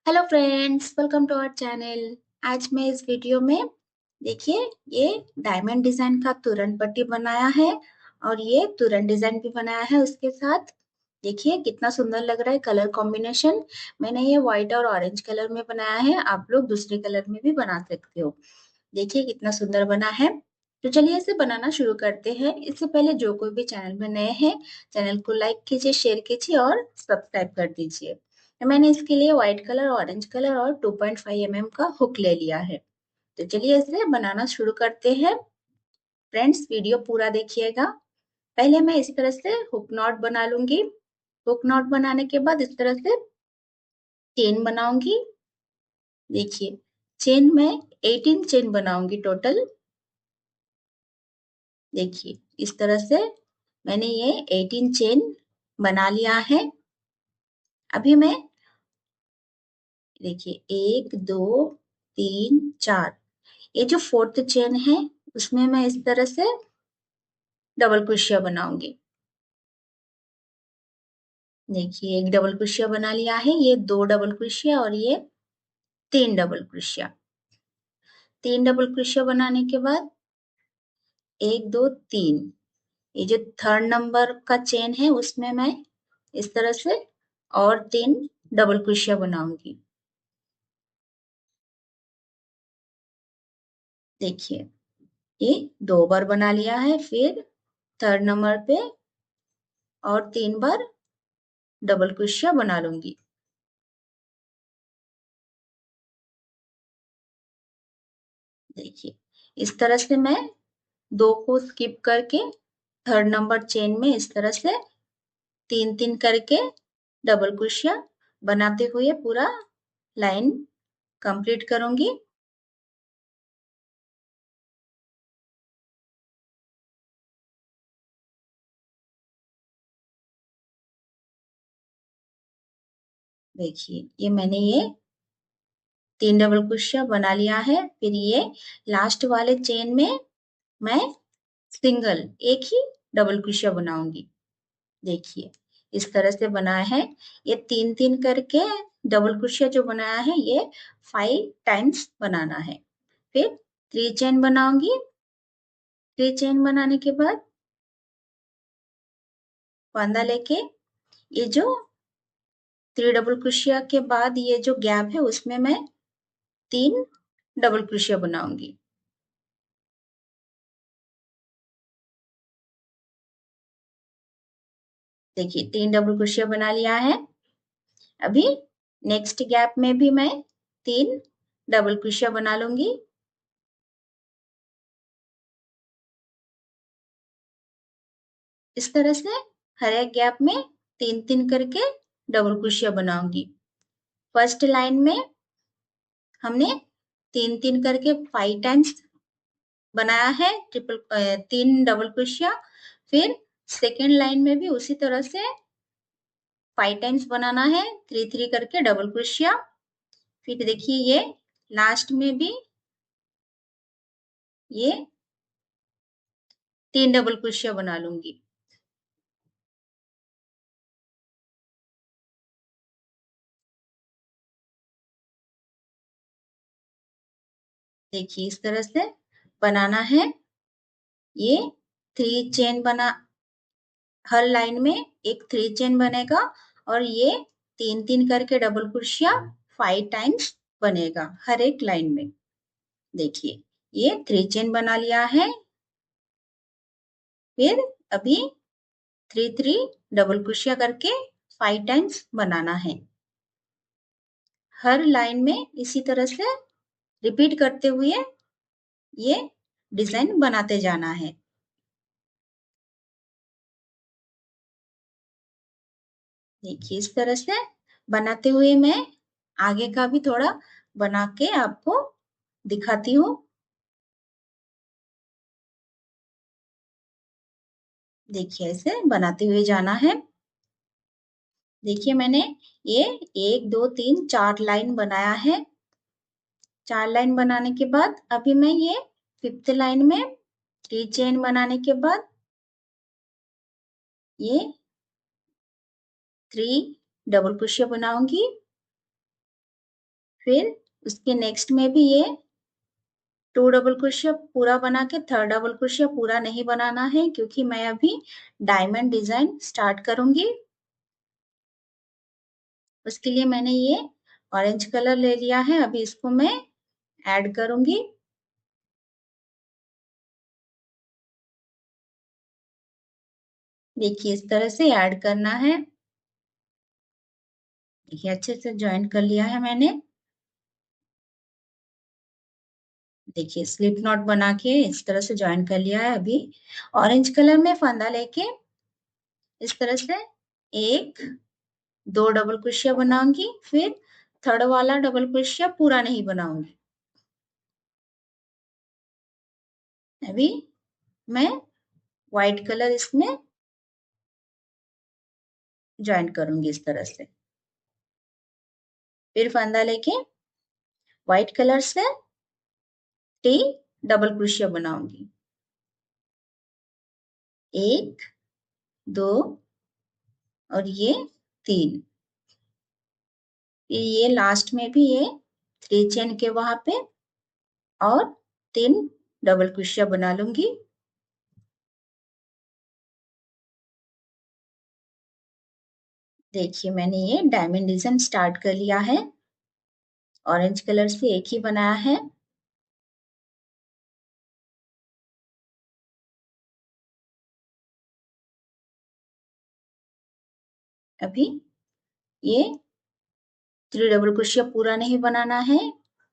Hello friends, welcome to our channel. आज मैं इस वीडियो में देखिए ये डायमंड डिजाइन का तोरण पट्टी बनाया है और ये तोरण डिजाइन भी बनाया है। उसके साथ देखिए कितना सुंदर लग रहा है कलर कॉम्बिनेशन। मैंने ये व्हाइट और ऑरेंज कलर में बनाया है, आप लोग दूसरे कलर में भी बना सकते हो। देखिए कितना सुंदर बना है। तो चलिए इसे बनाना शुरू करते हैं। इससे पहले जो कोई भी चैनल में नए हैं, चैनल को लाइक कीजिए, शेयर कीजिए और सब्सक्राइब कर दीजिए। तो मैंने इसके लिए व्हाइट कलर, ऑरेंज कलर और 2.5 mm का हुक ले लिया है। तो चलिए इसे बनाना शुरू करते हैं। फ्रेंड्स, वीडियो पूरा देखिएगा। पहले मैं इस तरह से हुक नॉट बना लूंगी। हुक नॉट बनाने के बाद इस तरह से चेन बनाऊंगी। देखिए चेन में 18 चेन बनाऊंगी टोटल। देखिए इस तरह से मैंने ये 18 चेन बना लिया है। अभी मैं देखिए 1 2 3 4, ये जो फोर्थ चेन है उसमें मैं इस तरह से डबल क्रोशिया बनाऊंगी। देखिए एक डबल क्रोशिया बना लिया है, ये 2 डबल क्रोशिया और ये 3 डबल क्रोशिया। 3 डबल क्रोशिया बनाने के बाद 1 2 3, ये जो थर्ड नंबर का चेन है उसमें मैं इस तरह से और 3 डबल क्रोशिया बनाऊंगी। देखिए ये 2 बार बना लिया है, फिर थर्ड नंबर पे और 3 बार डबल क्रोशिया बना लूंगी। देखिए इस तरह से मैं 2 को स्किप करके थर्ड नंबर चेन में इस तरह से 3 3 करके डबल क्रोशिया बनाते हुए पूरा लाइन कंप्लीट करूंगी। देखिए ये मैंने ये 3 डबल क्रोशिया बना लिया है। फिर ये लास्ट वाले चेन में मैं सिंगल एक ही डबल क्रोशिया बनाऊंगी। देखिए इस तरह से बनाया है। ये 3 3 करके डबल क्रोशिया जो बनाया है ये 5 टाइम्स बनाना है। फिर 3 चेन बनाऊंगी। 3 चेन बनाने के बाद फंदा लेके ये जो 3 डबल क्रोशिया के बाद ये जो गैप है उसमें मैं 3 डबल क्रोशिया बनाऊंगी। देखिए 3 डबल क्रोशिया बना लिया है। अभी नेक्स्ट गैप में भी मैं 3 डबल क्रोशिया बना लूंगी। इस तरह से हर एक गैप में 3 3 करके डबल क्रोशिया बनाऊंगी। फर्स्ट लाइन में हमने 3 3 करके 5 टाइम्स बनाया है, 3 डबल क्रोशिया। फिर सेकेंड लाइन में भी उसी तरह से 5 टाइम्स बनाना है, 3 3 करके डबल क्रोशिया। फिर देखिए ये लास्ट में भी ये 3 डबल क्रोशिया बना लूंगी। देखिए इस तरह से बनाना है। ये 3 चेन बना, हर लाइन में एक 3 चेन बनेगा और ये 3 3 करके डबल क्रोशिया 5 टाइम्स बनेगा हर एक लाइन में। देखिए ये 3 चेन बना लिया है। फिर अभी 3 3 डबल क्रोशिया करके 5 टाइम्स बनाना है। हर लाइन में इसी तरह से रिपीट करते हुए ये डिजाइन बनाते जाना है। देखिए इस तरह से बनाते हुए मैं आगे का भी थोड़ा बना के आपको दिखाती हूँ। देखिए ऐसे बनाते हुए जाना है। देखिए मैंने ये 1 2 3 4 लाइन बनाया है। 4 लाइन बनाने के बाद अभी मैं ये फिफ्थ लाइन में 3 चेन बनाने के बाद ये 3 डबल क्रोशिया बनाऊंगी। फिर उसके नेक्स्ट में भी ये 2 डबल क्रोशिया पूरा बना के थर्ड डबल क्रोशिया पूरा नहीं बनाना है, क्योंकि मैं अभी डायमंड डिजाइन स्टार्ट करूंगी। उसके लिए मैंने ये ऑरेंज कलर ले लिया है, अभी इसको मैं ऐड करूंगी। देखिए इस तरह से ऐड करना है। देखिए अच्छे से ज्वाइन कर लिया है मैंने। देखिए स्लिप नॉट बना के इस तरह से ज्वाइन कर लिया है। अभी ऑरेंज कलर में फंदा लेके इस तरह से एक दो डबल क्रोशिया बनाऊंगी, फिर थर्ड वाला डबल क्रोशिया पूरा नहीं बनाऊंगी। अभी मैं व्हाइट कलर इसमें ज्वाइन करूंगी इस तरह से। फिर फंदा लेके व्हाइट कलर से 3 डबल क्रोशिया बनाऊंगी। एक, दो और ये 3। फिर ये लास्ट में भी ये 3 चेन के वहां पे और 3 डबल क्रोशिया बना लूंगी। देखिए मैंने ये डायमंड डिजाइन स्टार्ट कर लिया है। ऑरेंज कलर से एक ही बनाया है। अभी ये 3 डबल क्रोशिया पूरा नहीं बनाना है,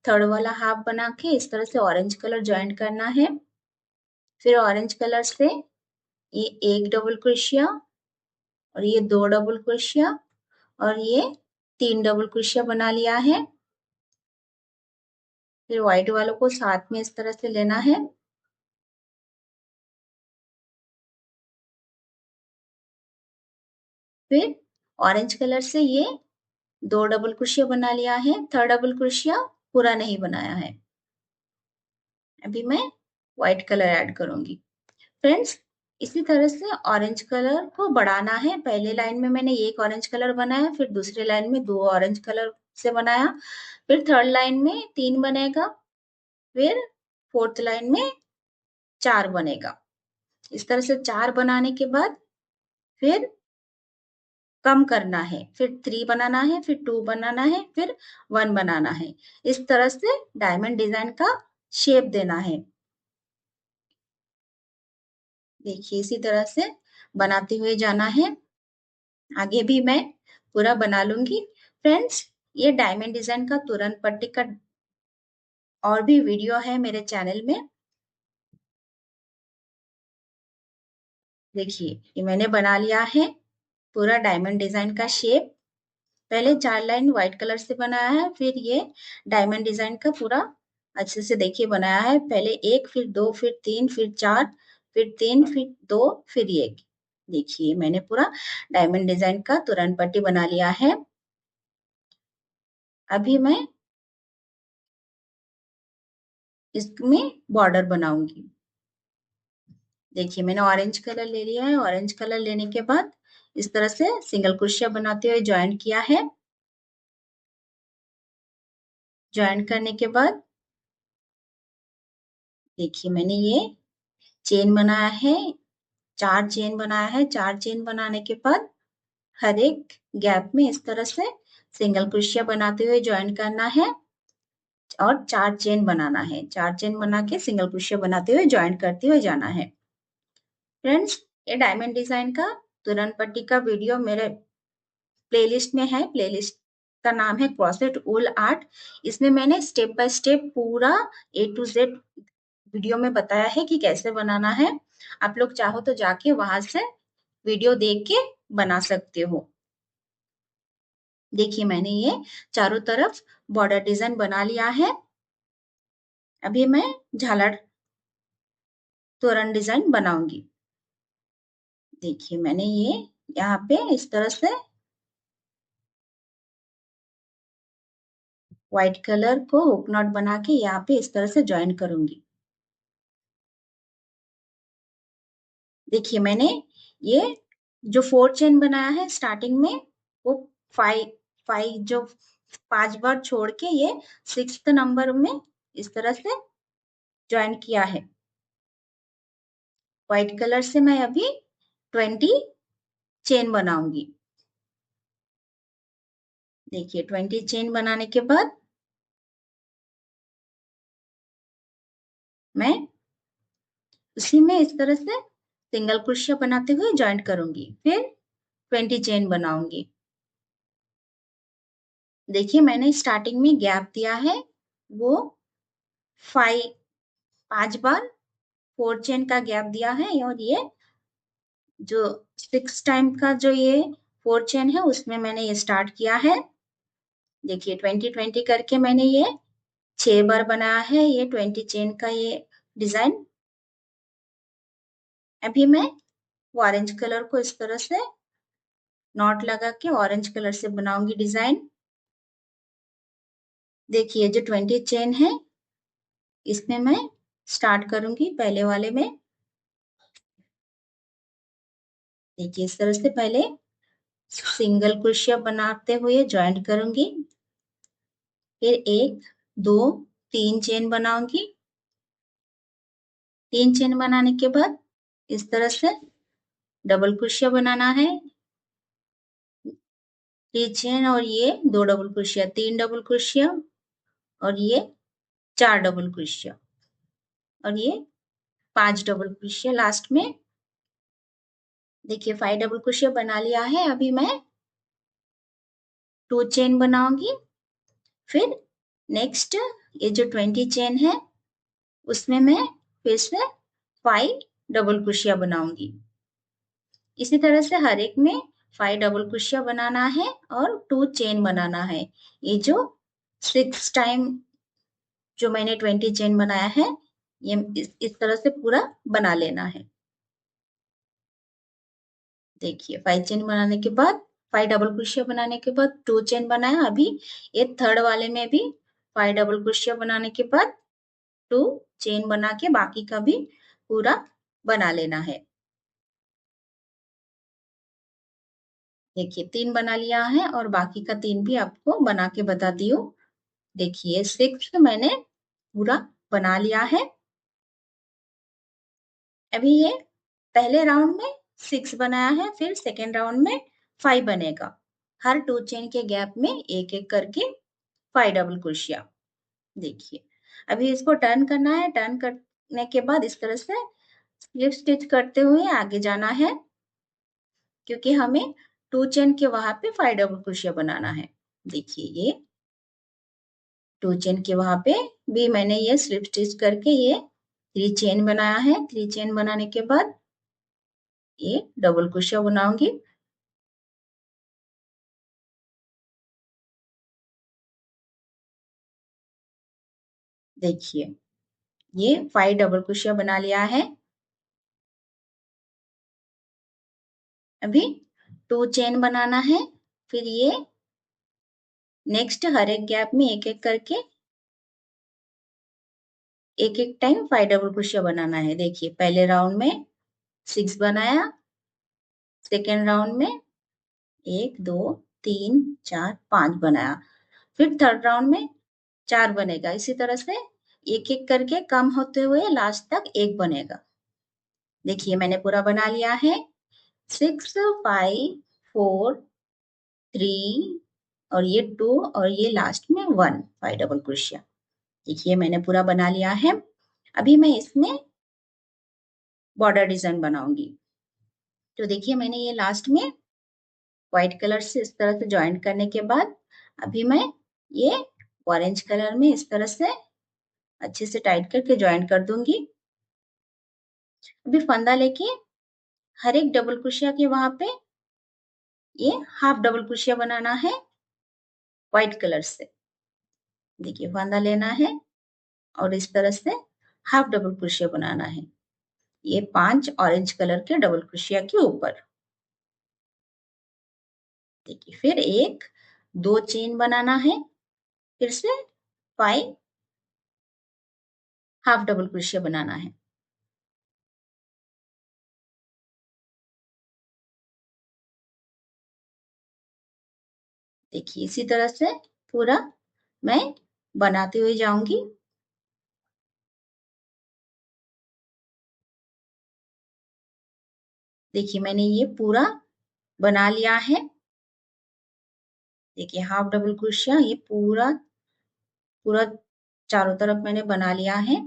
थर्ड वाला हाफ बना के इस तरह से ऑरेंज कलर ज्वाइन करना है। फिर ऑरेंज कलर से ये एक डबल क्रोशिया और ये 2 डबल क्रोशिया और ये 3 डबल क्रोशिया बना लिया है। फिर व्हाइट वालों को साथ में इस तरह से लेना है। फिर ऑरेंज कलर से ये 2 डबल क्रोशिया बना लिया है, थर्ड डबल क्रोशिया पूरा नहीं बनाया है। अभी मैं व्हाइट कलर ऐड करूंगी। फ्रेंड्स इसी तरह से ऑरेंज कलर को बढ़ाना है। पहले लाइन में मैंने एक ऑरेंज कलर बनाया, फिर दूसरे लाइन में 2 ऑरेंज कलर से बनाया, फिर थर्ड लाइन में 3 बनेगा, फिर फोर्थ लाइन में 4 बनेगा। इस तरह से 4 बनाने के बाद फिर कम करना है, फिर 3 बनाना है, फिर 2 बनाना है, फिर 1 बनाना है। इस तरह से डायमंड डिजाइन का शेप देना है। देखिए इसी तरह से बनाते हुए जाना है। आगे भी मैं पूरा बना लूंगी। फ्रेंड्स ये डायमंड डिजाइन का तुरंत पट्टी का और भी वीडियो है मेरे चैनल में। देखिए ये मैंने बना लिया है पूरा डायमंड डिजाइन का शेप। पहले 4 लाइन व्हाइट कलर से बनाया है, फिर ये डायमंड डिजाइन का पूरा अच्छे से देखिए बनाया है। पहले एक, फिर 2, फिर 3, फिर 4, फिर 3, फिर 2, फिर 1। देखिए मैंने पूरा डायमंड डिजाइन का तुरंत पट्टी बना लिया है। अभी मैं इसमें बॉर्डर बनाऊंगी। देखिए मैंने ऑरेंज कलर ले लिया है। ऑरेंज कलर लेने के बाद इस तरह से सिंगल क्रोशिया बनाते हुए ज्वाइन किया है। ज्वाइन करने के बाद देखिए मैंने ये चेन बनाया है, 4 चेन बनाया है। 4 चेन बनाने के बाद हर एक गैप में इस तरह से सिंगल क्रोशिया बनाते हुए ज्वाइन करना है और 4 चेन बनाना है। 4 चेन बना के सिंगल क्रोशिया बनाते हुए ज्वाइन करते हुए जाना है। फ्रेंड्स ये डायमंड डिजाइन का तुरंत पट्टी का वीडियो मेरे प्लेलिस्ट में है। प्लेलिस्ट का नाम है क्रॉसेट वूल आर्ट। इसमें मैंने स्टेप बाय स्टेप पूरा A to Z वीडियो में बताया है कि कैसे बनाना है। आप लोग चाहो तो जाके वहां से वीडियो देख के बना सकते हो। देखिए मैंने ये चारों तरफ बॉर्डर डिजाइन बना लिया है। अभी मैं झालर तोरण डिजाइन बनाऊंगी। देखिए मैंने ये यहाँ पे इस तरह से व्हाइट कलर को हुक नॉट बना के यहाँ पे इस तरह से ज्वाइन करूंगी। देखिए मैंने ये जो 4 चेन बनाया है स्टार्टिंग में, वो 5 5 जो 5 बार छोड़ के ये 6th नंबर में इस तरह से ज्वाइन किया है। व्हाइट कलर से मैं अभी 20 चेन बनाऊंगी। देखिए 20 चेन बनाने के बाद मैं उसी में इस तरह से सिंगल क्रोशिया बनाते हुए ज्वाइंट करूंगी, फिर 20 चेन बनाऊंगी। देखिए मैंने स्टार्टिंग में गैप दिया है वो 5 बार 4 चेन का गैप दिया है, और ये जो 6 टाइम का जो ये 4 चेन है उसमें मैंने ये स्टार्ट किया है। देखिए 20 करके मैंने ये 6 बार बनाया है ये 20 चेन का ये डिजाइन। अभी मैं ऑरेंज कलर को इस तरह से नॉट लगा के ऑरेंज कलर से बनाऊंगी डिजाइन। देखिए जो 20 चेन है इसमें मैं स्टार्ट करूंगी पहले वाले में। देखिए इस तरह से पहले सिंगल क्रोशिया बनाते हुए ज्वाइंट करूंगी, फिर 1 2 3 चेन बनाऊंगी। 3 चेन बनाने के बाद इस तरह से डबल क्रोशिया बनाना है। 3 चेन और ये 2 डबल क्रोशिया, 3 डबल क्रोशिया और ये 4 डबल क्रोशिया और ये 5 डबल क्रोशिया लास्ट में। देखिए 5 डबल क्रोशिया बना लिया है। अभी मैं 2 चेन बनाऊंगी, फिर नेक्स्ट ये जो 20 चेन है उसमें मैं फिर से 5 डबल क्रोशिया बनाऊंगी। इसी तरह से हर एक में 5 डबल क्रोशिया बनाना है और 2 चेन बनाना है। ये जो 6 टाइम जो मैंने 20 चेन बनाया है ये इस तरह से पूरा बना लेना है। देखिए 5 चेन बनाने के बाद 5 डबल क्रोशिया बनाने के बाद 2 चेन बनाया। अभी ये थर्ड वाले में भी 5 डबल क्रोशिया बनाने के बाद 2 चेन बना के बाकी का भी पूरा बना लेना है। देखिए 3 बना लिया है और बाकी का 3 भी आपको बना के बताती हूँ। देखिए 6 मैंने पूरा बना लिया है। अभी ये पहले राउंड में 6 बनाया है, फिर सेकेंड राउंड में 5 बनेगा। हर 2 चेन के गैप में एक एक करके 5 डबल क्रोशिया। देखिए अभी इसको टर्न करना है। टर्न करने के बाद इस तरह से स्लिप स्टिच करते हुए आगे जाना है, क्योंकि हमें 2 चेन के वहां पे 5 डबल क्रोशिया बनाना है। देखिए ये 2 चेन के वहां पे भी मैंने ये स्लिप स्टिच करके ये 3 चेन बनाया है। 3 चेन बनाने के बाद ये डबल क्रोशिया बनाऊंगी। देखिए ये 5 डबल क्रोशिया बना लिया है। अभी 2 चेन बनाना है, फिर ये नेक्स्ट हर एक गैप में एक एक करके एक एक टाइम 5 डबल क्रोशिया बनाना है। देखिए पहले राउंड में 6 बनाया, सेकेंड राउंड में 1 2 3 4 5 बनाया, फिर थर्ड राउंड में 4 बनेगा। इसी तरह से एक एक करके कम होते हुए लास्ट तक एक बनेगा। देखिए मैंने पूरा बना लिया है। 6 5 4 3 और ये 2 और ये लास्ट में 1 5 डबल क्रोशिया। देखिए मैंने पूरा बना लिया है। अभी मैं इसमें बॉर्डर डिजाइन बनाऊंगी। तो देखिए मैंने ये लास्ट में व्हाइट कलर से इस तरह से ज्वाइंट करने के बाद अभी मैं ये ऑरेंज कलर में इस तरह से अच्छे से टाइट करके ज्वाइंट कर दूंगी। अभी फंदा लेके हर एक डबल क्रोशिया के वहां पे ये हाफ डबल क्रोशिया बनाना है व्हाइट कलर से। देखिए फंदा लेना है और इस तरह से हाफ डबल क्रोशिया बनाना है ये 5 ऑरेंज कलर के डबल क्रोशिया के ऊपर। देखिए फिर 1 2 चेन बनाना है, फिर से 5 हाफ डबल क्रोशिया बनाना है। देखिए इसी तरह से पूरा मैं बनाती हुई जाऊंगी। देखिए मैंने ये पूरा बना लिया है। देखिए हाफ डबल क्रोशिया ये पूरा पूरा चारों तरफ मैंने बना लिया है।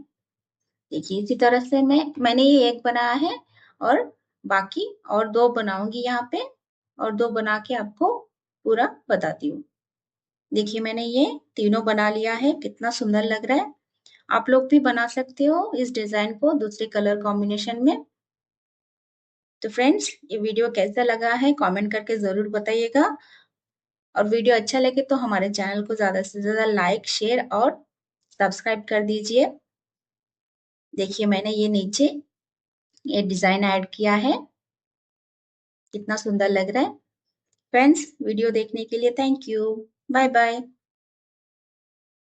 देखिए इसी तरह से मैंने ये एक बनाया है और बाकी और 2 बनाऊंगी यहाँ पे और 2 बना के आपको पूरा बताती हूँ। देखिए मैंने ये तीनों बना लिया है, कितना सुंदर लग रहा है। आप लोग भी बना सकते हो इस डिजाइन को दूसरे कलर कॉम्बिनेशन में। तो फ्रेंड्स ये वीडियो कैसा लगा है कमेंट करके जरूर बताइएगा और वीडियो अच्छा लगे तो हमारे चैनल को ज्यादा से ज्यादा लाइक शेयर और सब्सक्राइब कर दीजिए। देखिए मैंने ये नीचे ये डिजाइन ऐड किया है, कितना सुंदर लग रहा है। फ्रेंड्स वीडियो देखने के लिए थैंक यू। Bye bye.